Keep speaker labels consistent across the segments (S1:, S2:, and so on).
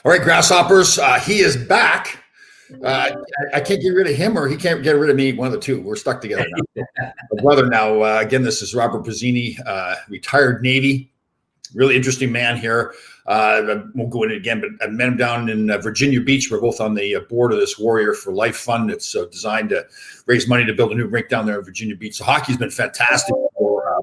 S1: All right, Grasshoppers, he is back. I can't get rid of him, or he can't get rid of me. One of the two. We're stuck together now. My brother now. Again, this is Robert Pizzini, retired Navy. Really interesting man here. I won't go into it again, but I met him down in Virginia Beach. We're both on the board of this Warrior for Life Fund. It's designed to raise money to build a new rink down there in Virginia Beach. So hockey's been fantastic for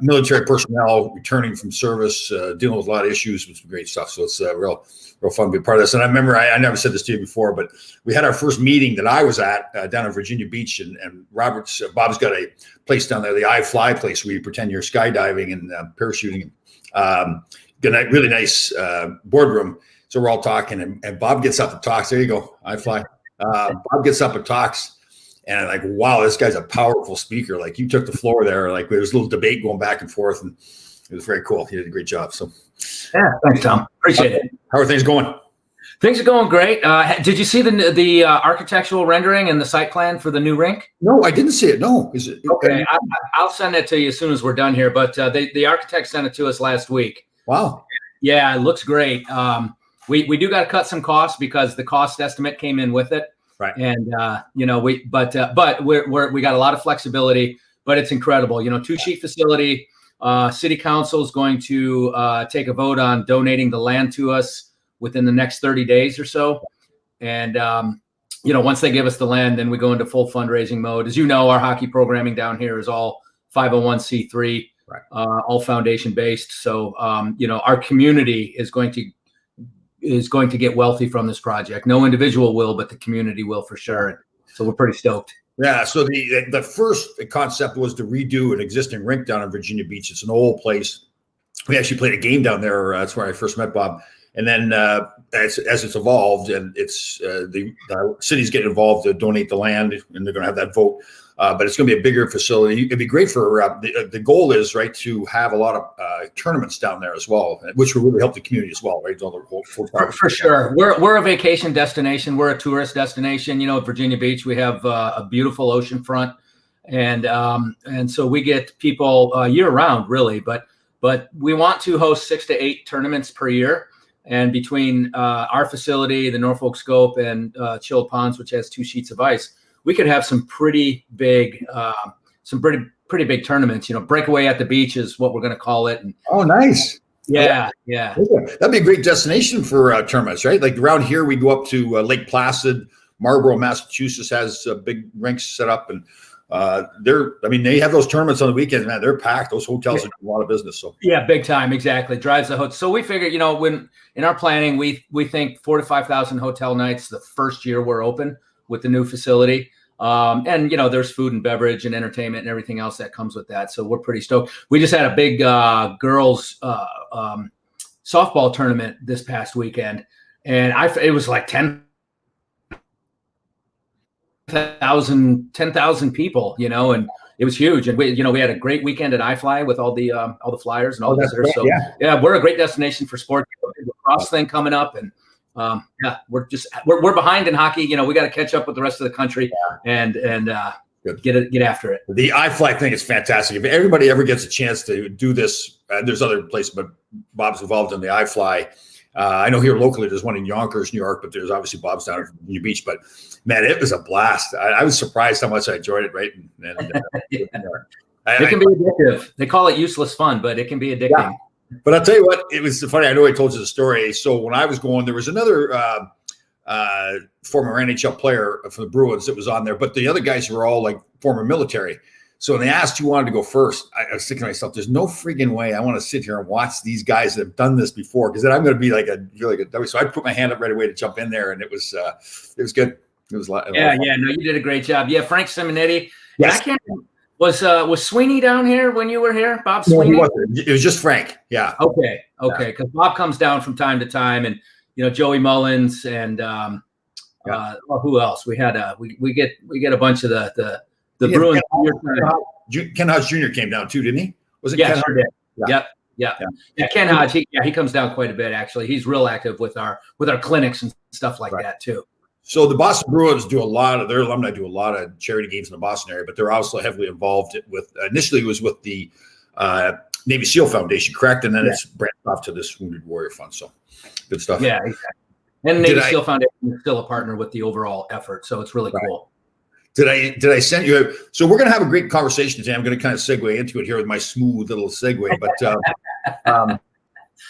S1: military personnel returning from service, dealing with a lot of issues with some great stuff. So it's real fun to be part of this. And I remember, I never said this to you before, but we had our first meeting that I was at down in Virginia Beach, and Bob's got a place down there, the iFly place, where you pretend you're skydiving and parachuting. Got a really nice boardroom. So we're all talking, and Bob gets up and talks. There you go, iFly. Bob gets up and talks. And I'm like, wow, this guy's a powerful speaker. Like, you took the floor there. Like, there was a little debate going back and forth, and it was very cool. He did a great job. So,
S2: yeah, thanks, Tom. Appreciate it.
S1: How are things going?
S2: Things are going great. Did you see the architectural rendering and the site plan for the new rink?
S1: No, I didn't see it. No, is it
S2: okay? I'll send it to you as soon as we're done here. But the architect sent it to us last week.
S1: Wow.
S2: Yeah, it looks great. We do got to cut some costs because the cost estimate came in with it.
S1: Right.
S2: And we got a lot of flexibility, but it's incredible. 2-sheet facility. City council is going to take a vote on donating the land to us within the next 30 days or so. And once they give us the land, then we go into full fundraising mode. As you know, our hockey programming down here is all 501c3,
S1: right.
S2: All foundation based. So our community is going to get wealthy from this project. No individual will, but the community will for sure. So we're pretty stoked.
S1: Yeah. So the first concept was to redo an existing rink down in Virginia Beach. It's an old place. We actually played a game down there. That's where I first met Bob. And then as it's evolved, and it's the city's getting involved to donate the land, and they're going to have that vote. But it's going to be a bigger facility. It'd be great for the goal is, right, to have a lot of tournaments down there as well, which will really help the community as well, right?
S2: For sure. We're a vacation destination. We're a tourist destination. At Virginia Beach, we have a beautiful oceanfront, and so we get people year round, really. But we want to host 6 to 8 tournaments per year. And between our facility, the Norfolk Scope, and Chilled Ponds, which has 2 sheets of ice, we could have some pretty big big tournaments. Breakaway at the beach is what we're going to call it. And,
S1: oh, nice.
S2: Yeah.
S1: That'd be a great destination for tournaments, right? Like around here, we go up to Lake Placid. Marlborough, Massachusetts has big rinks set up, and they have those tournaments on the weekends, man. They're packed. Those hotels are doing a lot of business. So
S2: yeah, big time. Exactly. Drives the hotel. So we figure, when in our planning, we think 4,000 to 5,000 hotel nights the first year we're open with the new facility. And there's food and beverage and entertainment and everything else that comes with that. So we're pretty stoked. We just had a big girls softball tournament this past weekend, and it was like 10,000 people, and it was huge. And we had a great weekend at iFly with all the flyers and all the visitors. So yeah, we're a great destination for sports. The cross thing coming up, and we're behind in hockey. We got to catch up with the rest of the country and get after it.
S1: The iFly thing is fantastic. If everybody ever gets a chance to do this, there's other places, but Bob's involved in the iFly. I know here locally there's one in Yonkers, New York, but there's obviously Bob's down at Virginia Beach. But man, it was a blast. I was surprised how much I enjoyed it. Right,
S2: it can be addictive. They call it useless fun, but it can be addicting.
S1: Yeah. But I'll tell you what, it was funny. I know I told you the story. So when I was going, there was another former NHL player from the Bruins that was on there, but the other guys were all like former military. So when they asked who wanted to go first, I was thinking to myself, there's no freaking way I want to sit here and watch these guys that have done this before, because then I'm going to be like a really good dummy. So I put my hand up right away to jump in there, and it was good. It was a lot.
S2: Yeah. No, you did a great job. Yeah, Frank Simonetti.
S1: Yes.
S2: Was Sweeney down here when you were here? Bob Sweeney?
S1: No, it was just Frank. Yeah.
S2: Okay. Because Bob comes down from time to time, and Joey Mullins and who else? We had we get a bunch of the Bruins.
S1: Ken Hodge Jr. came down too, didn't he? Was it?
S2: Yeah,
S1: Ken
S2: sure did. Yeah. Ken Hodge. He comes down quite a bit actually. He's real active with our clinics and stuff like that too.
S1: So the Boston Bruins their alumni do a lot of charity games in the Boston area, but they're also heavily involved with, initially it was with the Navy SEAL Foundation, correct? And then it's branched off to this Wounded Warrior Fund. So good stuff.
S2: Yeah, exactly. And Navy SEAL Foundation is still a partner with the overall effort, so it's really cool.
S1: Did I send you? So we're going to have a great conversation today. I'm going to kind of segue into it here with my smooth little segue. But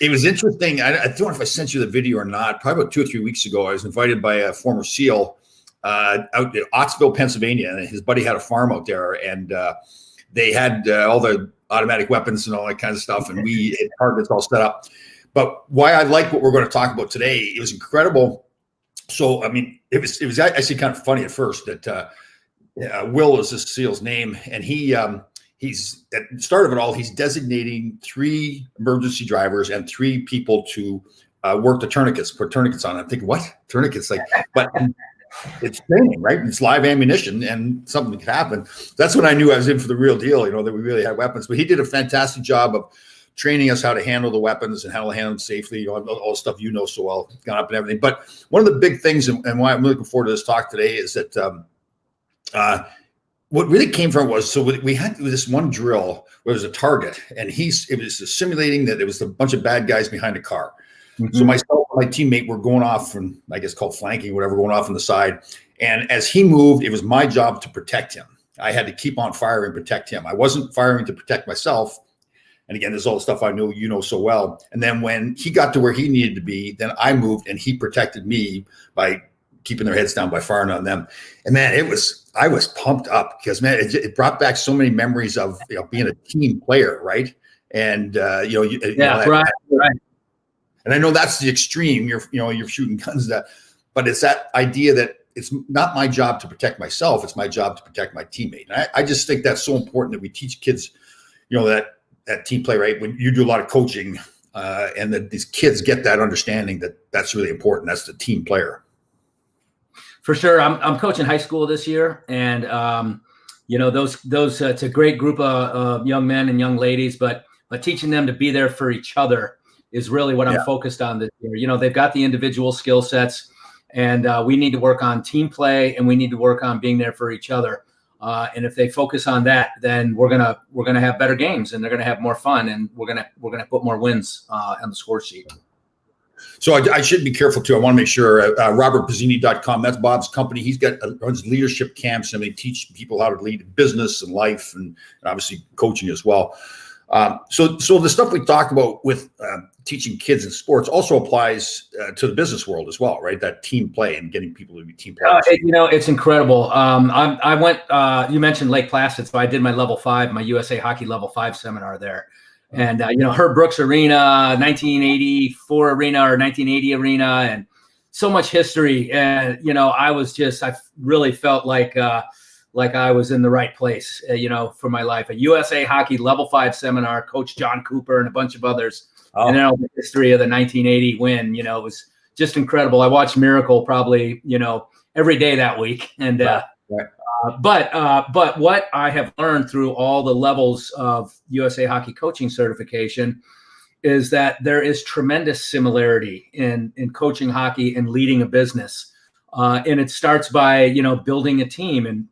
S1: it was interesting. I don't know if I sent you the video or not. Probably about 2 or 3 weeks ago, I was invited by a former SEAL out in Oxville, Pennsylvania, and his buddy had a farm out there, and they had all the automatic weapons and all that kind of stuff, and part of it's all set up. But why I like what we're going to talk about today, it was incredible. So, I mean, it was actually kind of funny at first that Will is this SEAL's name, and he's at the start of it all, he's designating 3 emergency drivers and 3 people to work the tourniquets, put tourniquets on. I'm thinking, what? Tourniquets? But it's training, right? It's live ammunition and something could happen. That's when I knew I was in for the real deal, that we really had weapons. But he did a fantastic job of training us how to handle the weapons and how to handle them safely, all the stuff so well, gone up and everything. But one of the big things and why I'm looking forward to this talk today is that what really came from was, so we had this one drill where there was a target, and it was simulating that there was a bunch of bad guys behind a car. Mm-hmm. So myself and my teammate were going off from, I guess called flanking, whatever, going off on the side. And as he moved, it was my job to protect him. I had to keep on firing, protect him. I wasn't firing to protect myself. And again, there's all the stuff I know so well. And then when he got to where he needed to be, then I moved and he protected me by keeping their heads down by firing on them. And man, I was pumped up because, man, it brought back so many memories of being a team player, right? And right. And I know that's the extreme. You're shooting guns, but it's that idea that it's not my job to protect myself; it's my job to protect my teammate. And I just think that's so important that we teach kids, that team play, right? When you do a lot of coaching, and that these kids get that understanding that's really important. That's the team player.
S2: For sure. I'm coaching high school this year, and those it's a great group of young men and young ladies, but teaching them to be there for each other is really what I'm focused on this year. They've got the individual skill sets, and we need to work on team play, and we need to work on being there for each other. And if they focus on that, then we're gonna have better games, and they're gonna have more fun, and we're gonna put more wins on the score sheet.
S1: So I should be careful too. I want to make sure robertpizzini.com, that's Bob's company. He's runs leadership camps, and they teach people how to lead business and life, and obviously coaching as well. So the stuff we talked about with teaching kids in sports also applies to the business world as well, right? That team play and getting people to be team players.
S2: It's incredible. I went. You mentioned Lake Placid, so I did my level 5, my USA Hockey level 5 seminar there, and Herb Brooks Arena, 1984 arena or 1980 arena, and so much history. And I really felt like I was in the right place, for my life. A USA Hockey Level 5 seminar, Coach John Cooper and a bunch of others. Oh. And then the history of the 1980 win, it was just incredible. I watched Miracle probably, every day that week. And but what I have learned through all the levels of USA Hockey coaching certification is that there is tremendous similarity in coaching hockey and leading a business. And it starts by, building a team, and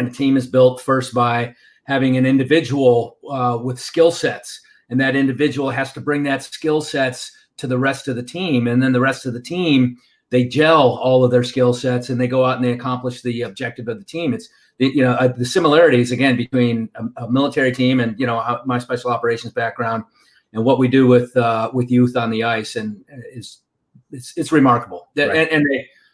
S2: a team is built first by having an individual with skill sets, and that individual has to bring that skill sets to the rest of the team. And then the rest of the team, they gel all of their skill sets, and they go out and they accomplish the objective of the team. It's the similarities again between a military team and my special operations background and what we do with youth on the ice, and it's remarkable. Right. And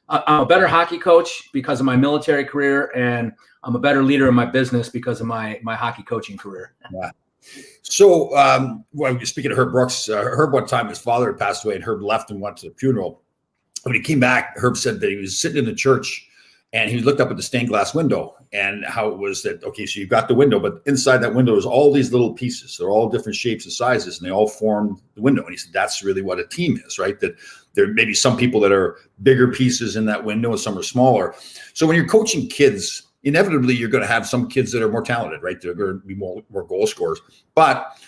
S2: I'm a better hockey coach because of my military career, and I'm a better leader in my business because of my hockey coaching career.
S1: Yeah. So, speaking of Herb Brooks, Herb, one time his father had passed away, and Herb left and went to the funeral. When he came back, Herb said that he was sitting in the church, and he looked up at the stained glass window, and how it was that, okay, so you've got the window, but inside that window is all these little pieces. They're all different shapes and sizes, and they all form the window. And he said, that's really what a team is, right? That there may be some people that are bigger pieces in that window and some are smaller. So when you're coaching kids, inevitably you're going to have some kids that are more talented, right? They're going to be more goal scorers. But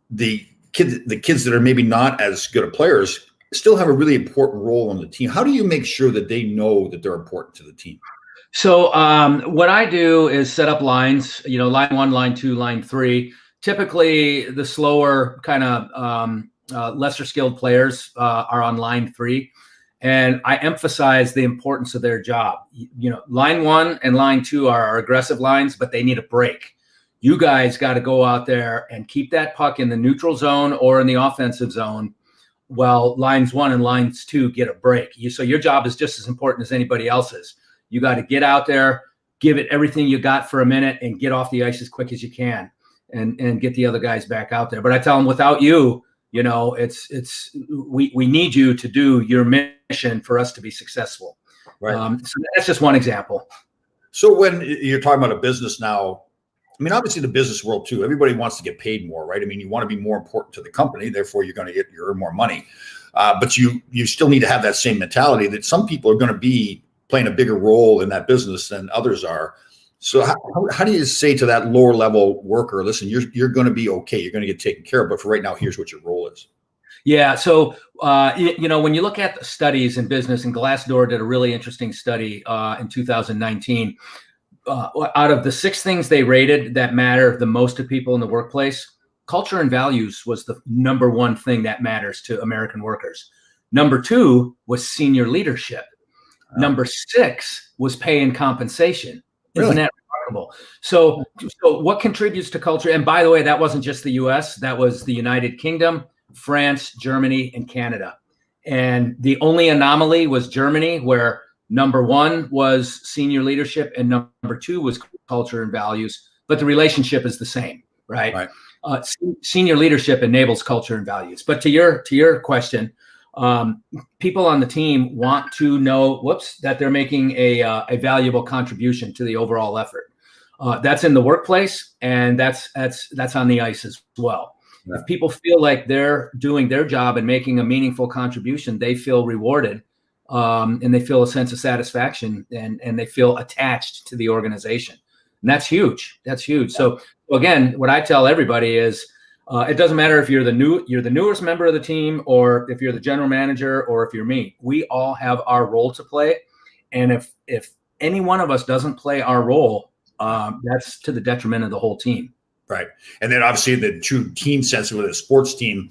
S1: the kids that are maybe not as good at players still have a really important role on the team. How do you make sure that they know that they're important to the team?
S2: So what I do is set up lines, line 1, line 2, line 3, typically the slower kind of lesser skilled players are on line 3. And I emphasize the importance of their job. Line 1 and line 2 are our aggressive lines, but they need a break. You guys got to go out there and keep that puck in the neutral zone or in the offensive zone while lines 1 and lines 2 get a break. So your job is just as important as anybody else's. You got to get out there, give it everything you got for a minute, and get off the ice as quick as you can and get the other guys back out there. But I tell them, without you, we need you to do your mission for us to be successful.
S1: Right.
S2: So that's just one example.
S1: So when you're talking about a business now, I mean, obviously the business world too, everybody wants to get paid more, right? I mean, you want to be more important to the company, therefore you're going to earn more money. But you still need to have that same mentality that some people are going to be playing a bigger role in that business than others are. So how do you say to that lower level worker, listen, you're going to be okay. You're going to get taken care of. But for right now, here's what your role is.
S2: Yeah. So, when you look at the studies in business, and Glassdoor did a really interesting study in 2019, out of the 6 things they rated that matter the most to people in the workplace, culture and values was the number 1 thing that matters to American workers. Number 2 was senior leadership. Number 6 was pay and compensation.
S1: Really?
S2: Isn't that remarkable? So what contributes to culture? And by the way, that wasn't just the US, that was the United Kingdom, France, Germany, and Canada. And the only anomaly was Germany, where number 1 was senior leadership and number 2 was culture and values, but the relationship is the same, right? Senior leadership enables culture and values. But to your question, people on the team want to know, that they're making a valuable contribution to the overall effort. That's in the workplace, and that's on the ice as well. Yeah. If people feel like they're doing their job and making a meaningful contribution, they feel rewarded, and they feel a sense of satisfaction, and they feel attached to the organization. And that's huge. That's huge. So again, what I tell everybody is, it doesn't matter if you're the newest member of the team, or if you're the general manager, or if you're me. We all have our role to play, and if any one of us doesn't play our role, that's to the detriment of the whole team.
S1: Right, and then obviously the true team sense with a sports team,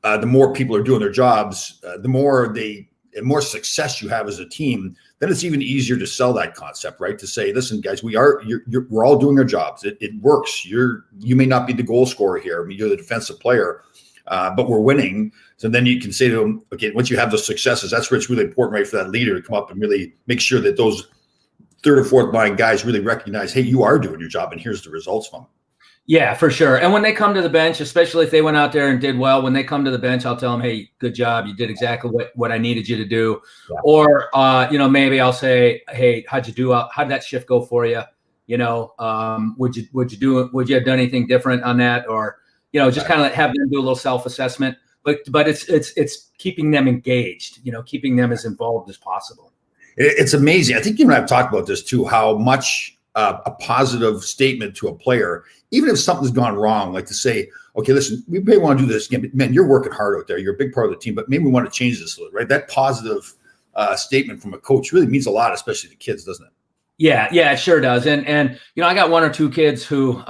S1: the more people are doing their jobs, the more success you have as a team, then it's even easier to sell that concept, right? To say, listen, guys, we're all doing our jobs. It works. You may not be the goal scorer here. I mean, you're the defensive player, but we're winning. So then you can say to them, okay, once you have those successes, that's where it's really important, right, for that leader to come up and really make sure that those 3rd or 4th line guys really recognize, hey, you are doing your job, and here's the results from it.
S2: Yeah, for sure. And when they come to the bench, especially if they went out there and did well, when they come to the bench, I'll tell them, hey, good job. You did exactly what I needed you to do. Yeah. Or, maybe I'll say, hey, how'd you do? How'd that shift go for you? Would you have done anything different on that? Or, just kind of have them do a little self-assessment, but it's keeping them engaged, keeping them as involved as possible.
S1: It's amazing. I think you and I have talked about this too, how much a positive statement to a player, even if something's gone wrong, like to say, okay, listen, we may want to do this again, but man, you're working hard out there. You're a big part of the team, but maybe we want to change this a little, right? That positive statement from a coach really means a lot, especially to kids, doesn't it?
S2: Yeah, it sure does. And I got 1 or 2 kids who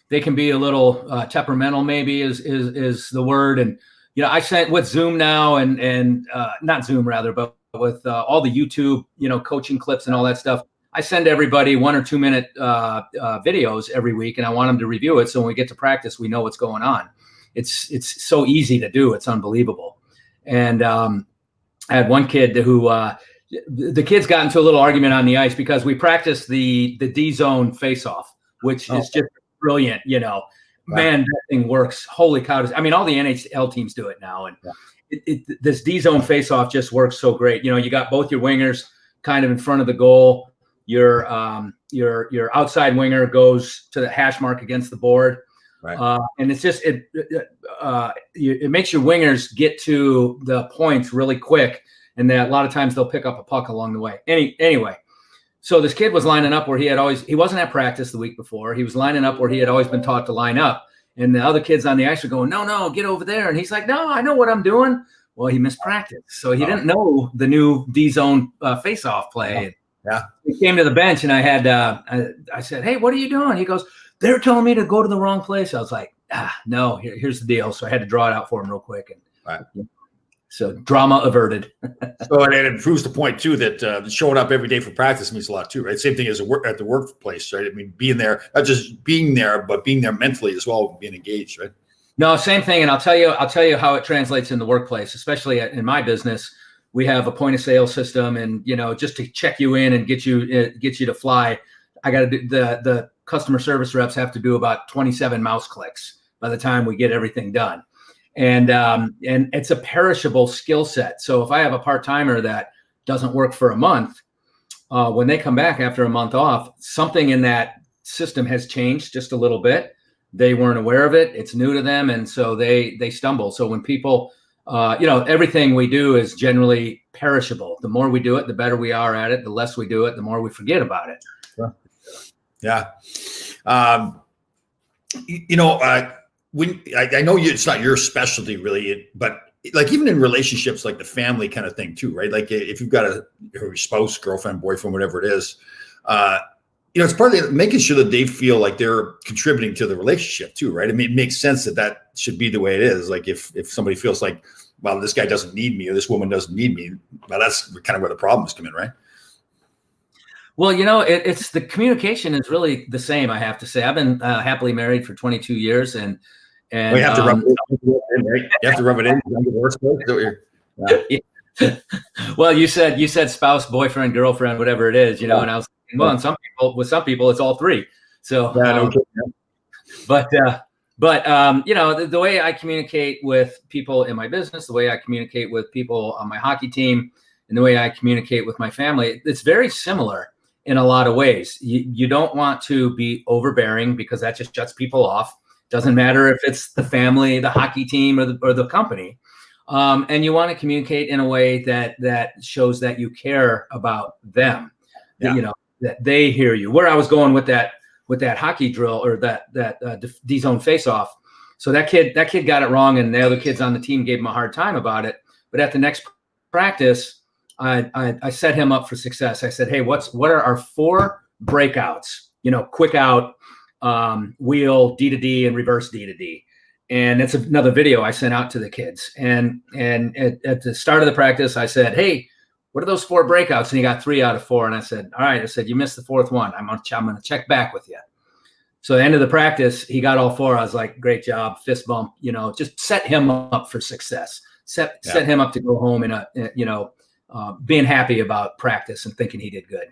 S2: they can be a little temperamental, maybe is the word. And I sent with Zoom now, and not Zoom rather, but with all the YouTube coaching clips and all that stuff. I send everybody 1 or 2 minute videos every week, and I want them to review it. So when we get to practice, we know what's going on. It's so easy to do. It's unbelievable. And I had one kid who the kids got into a little argument on the ice because we practiced the D zone face-off, which is just brilliant. Man, that thing works. Holy cow. I mean, all the NHL teams do it now. And this D zone face-off just works so great. You got both your wingers kind of in front of the goal. Your outside winger goes to the hash mark against the board, right? And it's just it makes your wingers get to the points really quick, and that a lot of times they'll pick up a puck along the way. Anyway, so this kid was lining up where he wasn't at practice the week before. He was lining up where he had always been taught to line up, and the other kids on the ice were going, no, get over there, and he's like, no, I know what I'm doing. Well, he missed practice, so he didn't know the new D zone face-off play. Yeah. He came to the bench, and I said, hey, what are you doing? He goes, they're telling me to go to the wrong place. I was like, no, here's the deal. So I had to draw it out for him real quick. And
S1: Right.
S2: so drama averted.
S1: So and it proves the point too that showing up every day for practice means a lot too, right? Same thing as at the workplace, right? I mean, being there, not just being there, but being there mentally as well, being engaged, right?
S2: No, same thing. And I'll tell you how it translates in the workplace, especially in my business. We have a point of sale system, and just to check you in and get you to fly, I got to do the customer service reps have to do about 27 mouse clicks by the time we get everything done. And it's a perishable skill set. So if I have a part-timer that doesn't work for a month, when they come back after a month off, something in that system has changed just a little bit. They weren't aware of it. It's new to them. And so they stumble. So when people, everything we do is generally perishable. The more we do it, the better we are at it. The less we do it, the more we forget about it.
S1: Yeah. When I know it's not your specialty really, but like even in relationships, like the family kind of thing too, right? Like if you've got a spouse, girlfriend, boyfriend, whatever it is, it's partly making sure that they feel like they're contributing to the relationship too, right? I mean, it makes sense that should be the way it is. Like if somebody feels like, well, this guy doesn't need me or this woman doesn't need me, well, that's kind of where the problems come in, right?
S2: Well, it's the communication is really the same. I have to say, I've been happily married for 22 years, and
S1: you have to rub it in, right? You have to rub it in.
S2: Well, you said spouse, boyfriend, girlfriend, whatever it is, and I was thinking, well, with some people, it's all three. So, but the way I communicate with people in my business, the way I communicate with people on my hockey team, and the way I communicate with my family, it's very similar in a lot of ways. You don't want to be overbearing because that just shuts people off. Doesn't matter if it's the family, the hockey team, or the company. And you want to communicate in a way that shows that you care about them, that they hear you. Where I was going with that hockey drill or that D-zone face-off. So that kid got it wrong, and the other kids on the team gave him a hard time about it. But at the next practice, I set him up for success. I said, hey, what are our 4 breakouts? Quick out, wheel, D to D, and reverse D to D. And it's another video I sent out to the kids. And at the start of the practice, I said, hey, what are those 4 breakouts? And he got 3 out of 4. And I said, all right. I said, you missed the 4th one. I'm going to check back with you. So at the end of the practice, he got all 4. I was like, great job, fist bump. Just set him up for success. Set him up to go home being happy about practice and thinking he did good.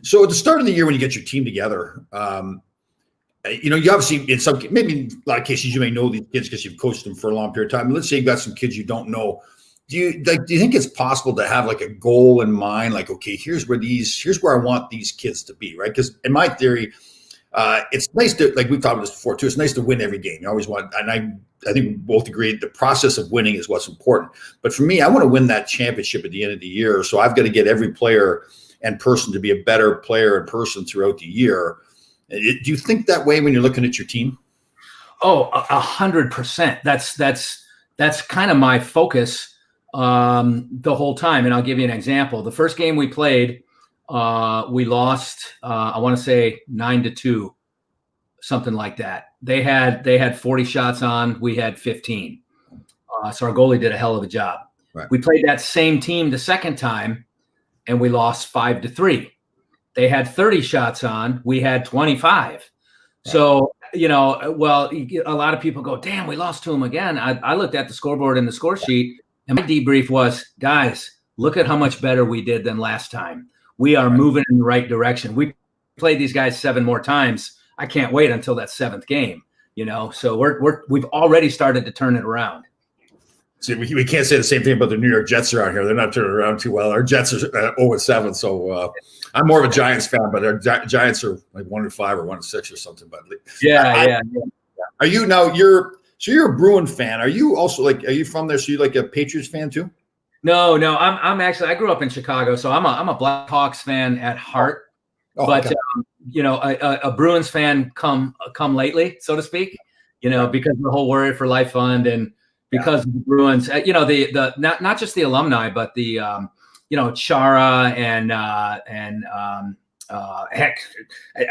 S1: So at the start of the year, when you get your team together, you obviously maybe in a lot of cases you may know these kids because you've coached them for a long period of time. Let's say you've got some kids you don't know. Do you think it's possible to have like a goal in mind? Like, okay, here's where I want these kids to be, right? Because in my theory, it's nice to, like we've talked about this before too, it's nice to win every game. You always want, and I think we both agree the process of winning is what's important. But for me, I want to win that championship at the end of the year. So I've got to get every player and person to be a better player and person throughout the year. Do you think that way when you're looking at your team?
S2: Oh, 100%. That's kind of my focus the whole time. And I'll give you an example. The first game we played, we lost, I want to say 9-2, something like that. They had 40 shots on, we had 15. So our goalie did a hell of a job.
S1: Right.
S2: We played that same team the second time, and we lost 5-3. They had 30 shots on, we had 25. Right. So, a lot of people go, damn, we lost to them again. I looked at the scoreboard and the score sheet, and my debrief was, guys, look at how much better we did than last time. We are moving in the right direction. We played these guys 7 more times. I can't wait until that 7th game, So we've already started to turn it around.
S1: See, we can't say the same thing about the New York Jets around here. They're not turning around too well. Our Jets are 0-7, so I'm more of a Giants fan, but our Giants are like 1-5 or 1-6 or something. But
S2: yeah.
S1: Are you now? You're a Bruin fan. Are you also are you from there? So you like a Patriots fan too?
S2: No. I'm actually, I grew up in Chicago, so I'm a Blackhawks fan at heart. But okay. A Bruins fan come lately, so to speak. Because of the whole Warrior for Life Fund and. Because of the Bruins, the not just the alumni, but the Chara and heck,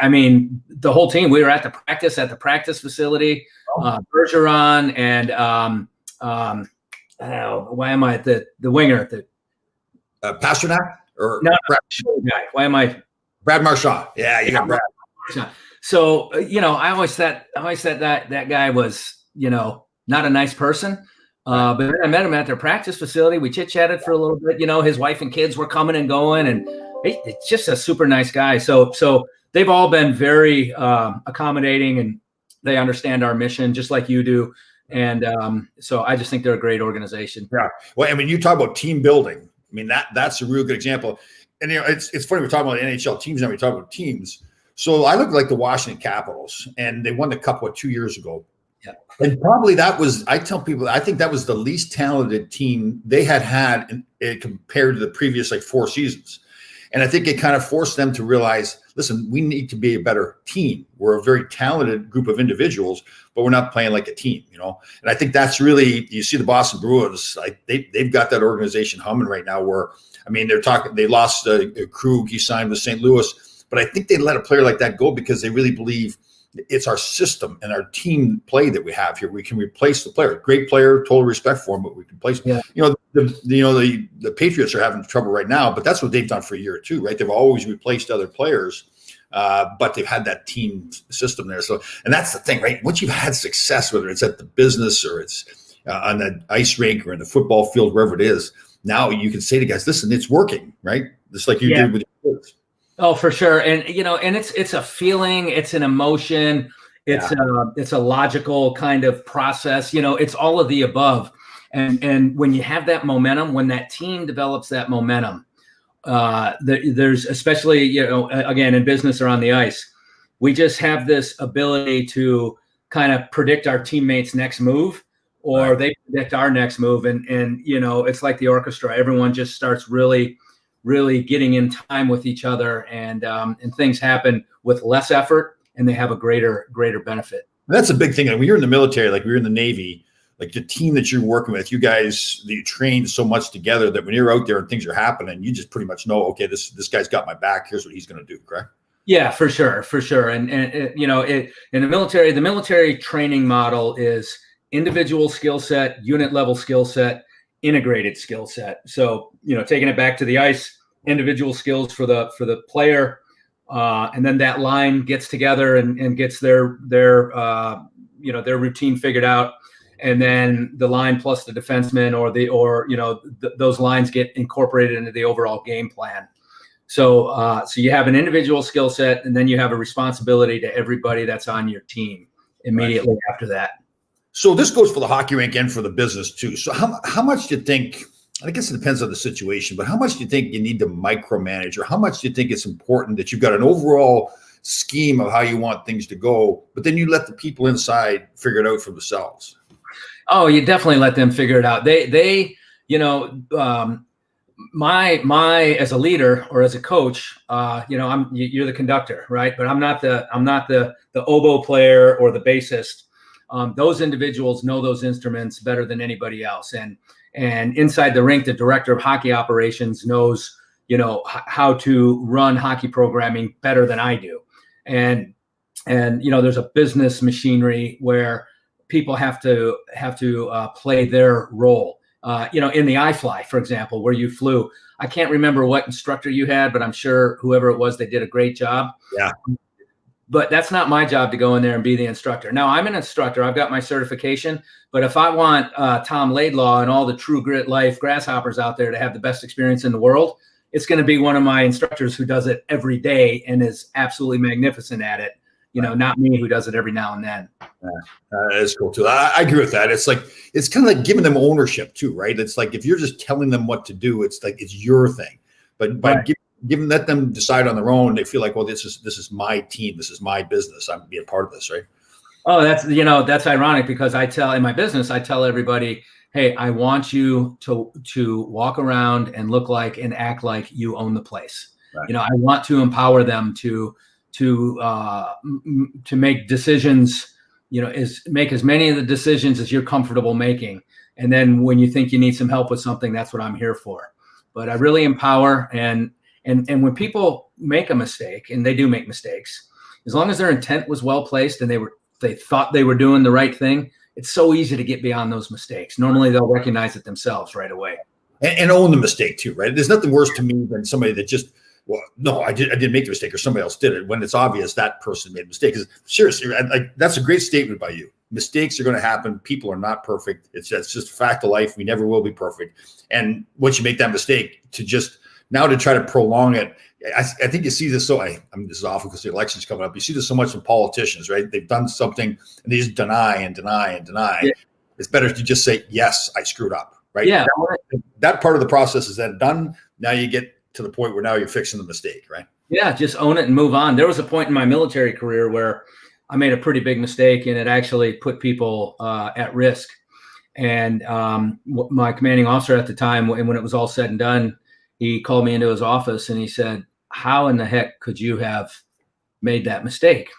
S2: I mean, the whole team, we were at the practice facility, Bergeron and I don't know, why am I the winger,
S1: Pasternak or
S2: no,
S1: Brad,
S2: guy. Why am I
S1: Brad Marchand? Yeah, you got Brad.
S2: So, I always thought that guy was, not a nice person. But then I met him at their practice facility. We chit-chatted for a little bit. His wife and kids were coming and going, and it's just a super nice guy. So they've all been very accommodating, and they understand our mission just like you do. And so I just think they're a great organization.
S1: Yeah. Well, and when you talk about team building, I mean, that's a real good example. And it's funny, we're talking about NHL teams now, we talk about teams. So I look like the Washington Capitals, and they won the Cup 2 years ago.
S2: Yeah.
S1: And probably I tell people, I think that was the least talented team they had compared to the previous 4 seasons. And I think it kind of forced them to realize, listen, we need to be a better team. We're a very talented group of individuals, but we're not playing like a team, And I think that's really, you see the Boston Bruins, they've got that organization humming right now where, I mean, they lost Krug, he signed with St. Louis, but I think they let a player like that go because they really believe it's our system and our team play that we have here. We can replace the player. Great player, total respect for him, but we can replace him. Yeah. The Patriots are having trouble right now, but that's what they've done for a year or two, right? They've always replaced other players, but they've had that team system there. So, and that's the thing, right? Once you've had success, whether it's at the business or it's on the ice rink or in the football field, wherever it is, now you can say to guys, listen, it's working, right? Just like you did with your kids.
S2: Oh, for sure. And, and it's a feeling, it's an emotion, it's a logical kind of process, it's all of the above. And when you have that momentum, when that team develops that momentum, there's especially, again, in business or on the ice, we just have this ability to kind of predict our teammates' next move, or they predict our next move. And it's like the orchestra. Everyone just starts really getting in time with each other, and things happen with less effort, and they have a greater benefit.
S1: That's a big thing. When you're in the military, like we're in the Navy, like the team that you're working with, you guys, you train so much together that when you're out there and things are happening, you just pretty much know, okay, this guy's got my back. Here's what he's going to do. Correct?
S2: Yeah, for sure. And in the military training model is individual skill set, unit level skill set, integrated skill set. So, taking it back to the ice, individual skills for the player, and then that line gets together and gets their routine figured out, and then the line plus the defenseman those lines get incorporated into the overall game plan. So you have an individual skill set, and then you have a responsibility to everybody that's on your team immediately after that.
S1: So this goes for the hockey rink and for the business too. So how much do you think, I guess it depends on the situation, but how much do you think you need to micromanage, or how much do you think it's important that you've got an overall scheme of how you want things to go, but then you let the people inside figure it out for themselves?
S2: Oh, you definitely let them figure it out. My as a leader or as a coach, you're the conductor, right? But I'm not the oboe player or the bassist. Those individuals know those instruments better than anybody else. And inside the rink, the director of hockey operations knows, how to run hockey programming better than I do. And there's a business machinery where people have to play their role. In the iFly, for example, where you flew, I can't remember what instructor you had, but I'm sure whoever it was, they did a great job. Yeah. But that's not my job to go in there and be the instructor. Now, I'm an instructor. I've got my certification. But if I want Tom Laidlaw and all the True Grit Life grasshoppers out there to have the best experience in the world, it's going to be one of my instructors who does it every day and is absolutely magnificent at it. Not me who does it every now and then.
S1: That's cool too. I agree with that. It's kind of like giving them ownership too, right? It's like if you're just telling them what to do, it's like it's your thing. But by let them decide on their own, they feel like, well, this is my team, this is my business. I'm be a part of this, right?
S2: Oh, that's ironic, because in my business, I tell everybody, hey, I want you to walk around and look like and act like you own the place. Right. I want to empower them to make decisions, make as many of the decisions as you're comfortable making. And then when you think you need some help with something, that's what I'm here for. But I really empower, and And when people make a mistake, and they do make mistakes, as long as their intent was well placed and they thought they were doing the right thing, it's so easy to get beyond those mistakes. Normally they'll recognize it themselves right away.
S1: And own the mistake too, right? There's nothing worse to me than somebody that just, well, no, I didn't make the mistake, or somebody else did it, when it's obvious that person made a mistake. Because seriously, like, that's a great statement by you. Mistakes are going to happen. People are not perfect. It's just a fact of life. We never will be perfect. And once you make that mistake, to try to prolong it, I think you see this. So I mean, this is awful because the election's coming up. You see this so much in politicians, right? They've done something and they just deny and deny and deny. Yeah. It's better to just say, yes, I screwed up. Right.
S2: Yeah.
S1: That part of the process is then done. Now you get to the point where now you're fixing the mistake. Right.
S2: Yeah. Just own it and move on. There was a point in my military career where I made a pretty big mistake, and it actually put people at risk. And my commanding officer at the time, when it was all said and done, he called me into his office and he said, "How in the heck could you have made that mistake?"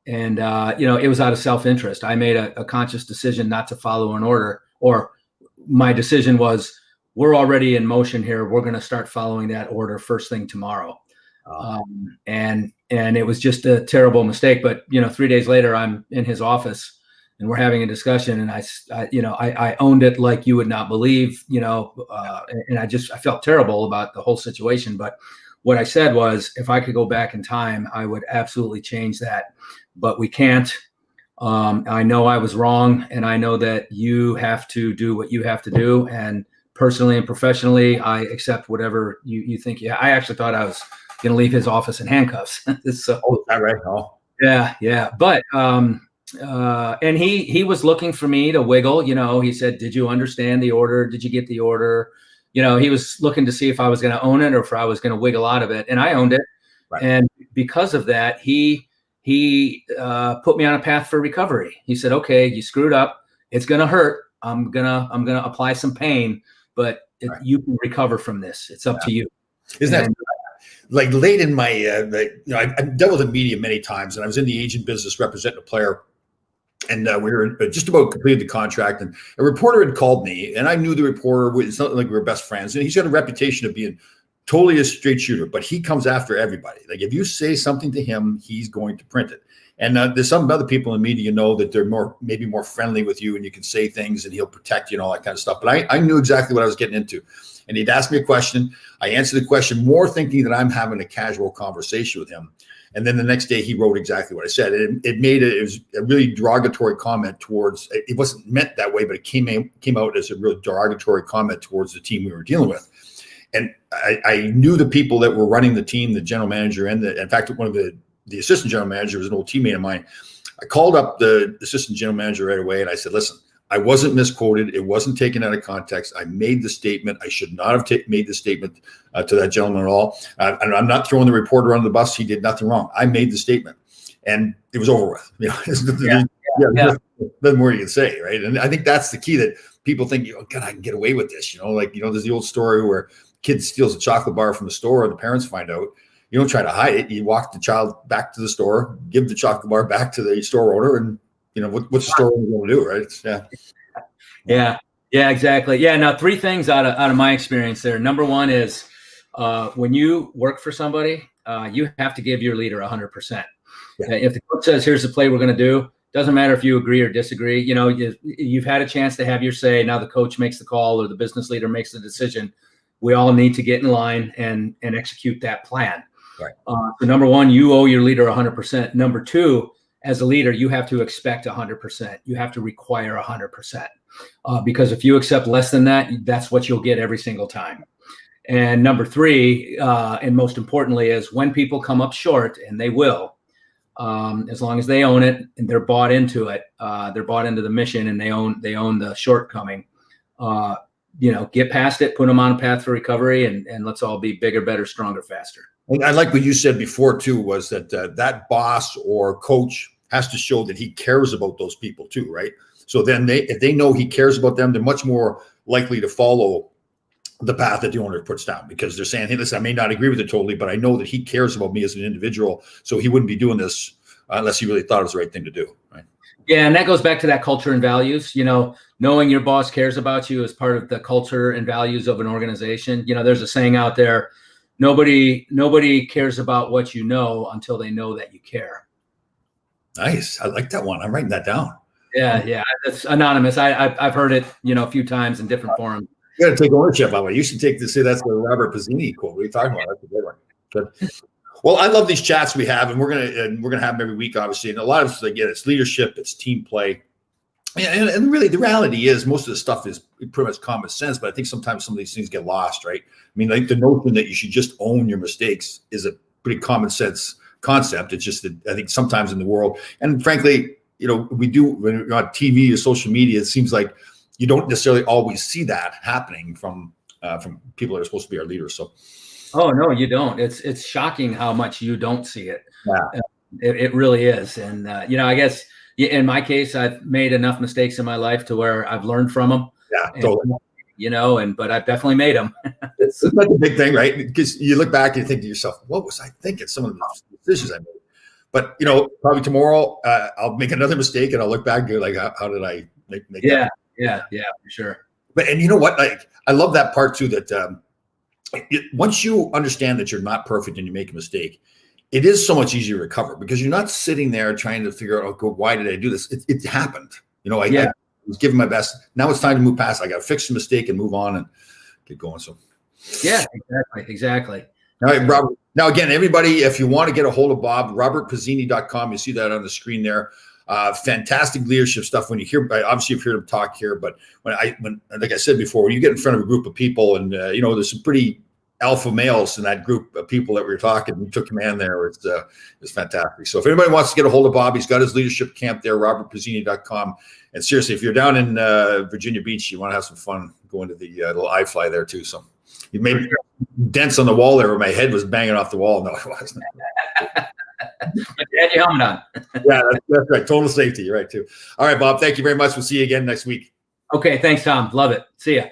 S2: And, it was out of self-interest. I made a conscious decision not to follow an order, or my decision was, we're already in motion here. We're going to start following that order first thing tomorrow. And it was just a terrible mistake. But, 3 days later, I'm in his office and we're having a discussion, and I owned it like you would not believe, and I felt terrible about the whole situation. But what I said was, if I could go back in time, I would absolutely change that, but we can't. I know I was wrong, and I know that you have to do what you have to do. And personally and professionally, I accept whatever you think. Yeah, I actually thought I was going to leave his office in handcuffs. So,
S1: is that right? Oh.
S2: Yeah. But and he was looking for me to wiggle. He said, "Did you understand the order? Did you get the order?" He was looking to see if I was going to own it or if I was going to wiggle out of it, and I owned it. Right. And because of that, he put me on a path for recovery. He said, "Okay, you screwed up. It's going to hurt. I'm gonna apply some pain, but right. You can recover from this. It's up to you."
S1: Isn't that like late in my, I've dealt with the media many times, and I was in the agent business representing a player, and we were just about completed the contract, and a reporter had called me, and I knew the reporter. It's not like we were best friends, and he's got a reputation of being totally a straight shooter, but he comes after everybody. Like, if you say something to him, he's going to print it. And there's some other people in the media, that they're maybe more friendly with you, and you can say things and he'll protect you and all that kind of stuff. But I knew exactly what I was getting into. And he'd asked me a question. I answered the question more thinking that I'm having a casual conversation with him. And then the next day he wrote exactly what I said. It was a really derogatory comment towards, it wasn't meant that way, but it came out as a really derogatory comment towards the team we were dealing with. And I knew the people that were running the team, the general manager, and in fact, one of the assistant general manager was an old teammate of mine. I called up the assistant general manager right away, and I said, "Listen, I wasn't misquoted. It wasn't taken out of context. I made the statement. I should not have made the statement to that gentleman at all. And I'm not throwing the reporter under the bus. He did nothing wrong. I made the statement, and it was over with. Nothing more you can say, right?" And I think that's the key, that people think, God, I can get away with this. There's the old story where kid steals a chocolate bar from the store and the parents find out. You don't try to hide it. You walk the child back to the store, give the chocolate bar back to the store owner, and what's the store owner going to do, right?
S2: Yeah, exactly. Yeah. Now, 3 things out of my experience there. Number one is when you work for somebody, you have to give your leader 100%. Yeah. If the coach says, "Here's the play we're going to do," doesn't matter if you agree or disagree. You've had a chance to have your say. Now the coach makes the call or the business leader makes the decision. We all need to get in line and execute that plan. Right. So number one, you owe your leader 100%. Number two, as a leader, you have to expect 100%. You have to require 100%. Because if you accept less than that, that's what you'll get every single time. And number 3, and most importantly, is when people come up short, and they will, as long as they own it and they're bought into it, they're bought into the mission, and they own the shortcoming. Get past it, put them on a path for recovery, and let's all be bigger, better, stronger, faster.
S1: And I like what you said before too, was that that boss or coach has to show that he cares about those people too, right? So then if they know he cares about them, they're much more likely to follow the path that the owner puts down, because they're saying, "Hey, listen, I may not agree with it totally, but I know that he cares about me as an individual, so he wouldn't be doing this unless he really thought it was the right thing to do," right?
S2: Yeah, and that goes back to that culture and values. Knowing your boss cares about you is part of the culture and values of an organization. There's a saying out there, nobody cares about what you know until they know that you care.
S1: Nice. I like that one. I'm writing that down.
S2: Yeah. That's anonymous. I've heard it, a few times in different forums.
S1: You got to take ownership of it. You should say that's the Robert Pizzini quote. What are you talking about? That's a good one. Good. Well, I love these chats we have, and we're gonna have them every week, obviously. And a lot of us, again, it's leadership, it's team play, and really the reality is most of the stuff is pretty much common sense. But I think sometimes some of these things get lost, right? I mean, like the notion that you should just own your mistakes is a pretty common sense concept. It's just that I think sometimes in the world, and frankly, we do when you're on TV or social media, it seems like you don't necessarily always see that happening from people that are supposed to be our leaders. So.
S2: Oh no, you don't. It's shocking how much you don't see it.
S1: Yeah.
S2: It really is. And I guess in my case, I've made enough mistakes in my life to where I've learned from them.
S1: Yeah, totally.
S2: But I've definitely made them.
S1: Isn't that the big thing, right? Because you look back and you think to yourself, what was I thinking? Some of the decisions I made. But probably tomorrow I'll make another mistake and I'll look back and go like, how did I make that?
S2: Yeah, for sure.
S1: But and you know what? Like I love that part too. That once you understand that you're not perfect and you make a mistake, it is so much easier to recover because you're not sitting there trying to figure out, why did I do this? It happened. I was giving my best. Now it's time to move past. I got to fix the mistake and move on and get going. So,
S2: yeah, exactly.
S1: All right, Robert. Now, again, everybody, if you want to get a hold of Bob, robertpizzini.com. You see that on the screen there. Fantastic leadership stuff. When you hear, obviously you've heard him talk here, but when like I said before, when you get in front of a group of people and, there's some pretty alpha males in that group of people that we were talking, you took command there. It's fantastic. So if anybody wants to get a hold of Bob, he's got his leadership camp there, robertpizzini.com. And seriously, if you're down in Virginia Beach, you want to have some fun, going to the little iFly there too. So you made dents on the wall there where my head was banging off the wall. No, it wasn't.
S2: You had your helmet on.
S1: Yeah, that's right. Total safety. You're right too. All right, Bob. Thank you very much. We'll see you again next week.
S2: Okay. Thanks, Tom. Love it. See ya.